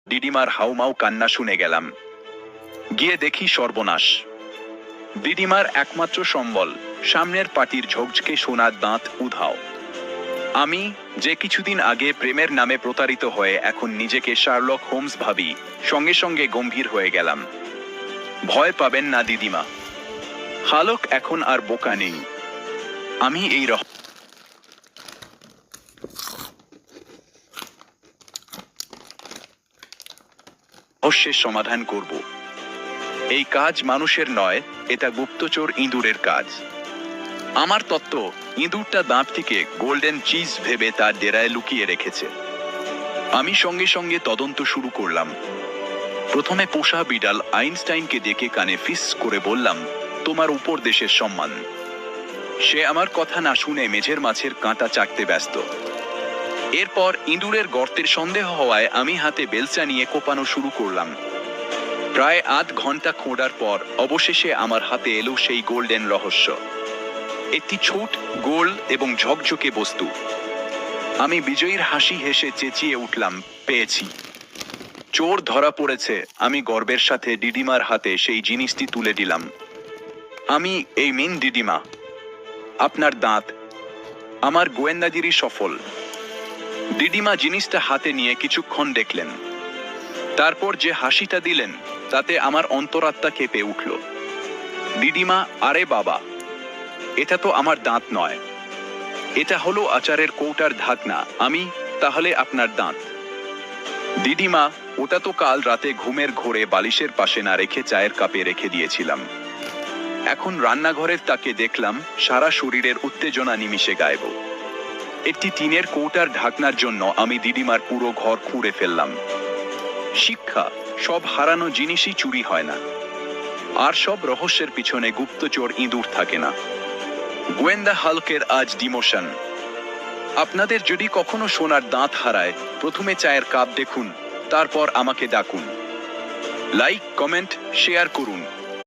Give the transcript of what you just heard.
দিদিমার হাউমাউ কান্না শুনে গেলাম। গিয়ে দেখি সর্বনাশ। দিদিমার একমাত্র সম্বল, সামনের পাটির ঝকঝকে সোনার দাঁত উধাও। আমি, যে কিছুদিন আগে প্রেমের নামে প্রতারিত হয়ে এখন নিজেকে শার্লক হোমস ভাবি, সঙ্গে সঙ্গে গম্ভীর হয়ে গেলাম। ভয় পাবেন না দিদিমা, হালক এখন আর বোকা নেই। আমি এই রহস্যের সমাধান করব। এই কাজ মানুষের নয়, এটা গুপ্তচর ইঁদুরের কাজ। আমার তত্ত্ব, ইঁদুরটা দাঁতটিকে গোল্ডেন চিজ ভেবে তার ডেরায় লুকিয়ে রেখেছে। আমি সঙ্গে সঙ্গে তদন্ত শুরু করলাম। প্রথমে পোষা বিড়াল আইনস্টাইনকে ডেকে কানে ফিস করে বললাম, তোমার উপর দেশের সম্মান। সে আমার কথা না শুনে মেঝের মাছের কাঁটা চাটতে ব্যস্ত। এরপর ইঁদুরের গর্তের সন্দেহ হওয়ায় আমি হাতে বেলচা নিয়ে কোপানো শুরু করলাম। প্রায় আধ ঘন্টা খোঁড়ার পর অবশেষে আমার হাতে এলো সেই গোল্ডেন রহস্য। একটি ছোট, গোল এবং ঝকঝকে বস্তু। আমি বিজয়ীর হাসি হেসে চেঁচিয়ে উঠলাম, পেয়েছি। চোর ধরা পড়েছে। আমি গর্বের সাথে দিদিমার হাতে সেই জিনিসটি তুলে দিলাম। আমি এই মিন দিদিমা, আপনার দাঁত। আমার গোয়েন্দাগিরি সফল। দিদিমা জিনিসটা হাতে নিয়ে কিছুক্ষণ দেখলেন। তারপর যে হাসিটা দিলেন, তাতে আমার অন্তরাত্মা কেঁপে উঠল। দিদিমা, আরে বাবা, এটা তো আমার দাঁত নয়, এটা হলো আচারের কৌটার ঢাকনা। আমি তাহলে আপনার দাঁত? দিদিমা, ওটা তো কাল রাতে ঘুমের ঘোরে বালিশের পাশে না রেখে চায়ের কাপে রেখে দিয়েছিলাম। এখন রান্নাঘরের তাকে দেখলাম, সারা শরীরের উত্তেজনা নিমিষে গায়েব। একটি টিনের কৌটার ঢাকনার জন্য আমি দিদিমার পুরো ঘর খুঁড়ে ফেললাম। শিক্ষা, সব হারানো জিনিসই চুরি হয় না, আর সব রহস্যের পিছনে গুপ্তচর ইঁদুর থাকে না। গোয়েন্দা হালকের আজ ডিমোশন। আপনাদের যদি কখনো সোনার দাঁত হারায়, প্রথমে চায়ের কাপ দেখুন, তারপর আমাকে ডাকুন। লাইক, কমেন্ট, শেয়ার করুন।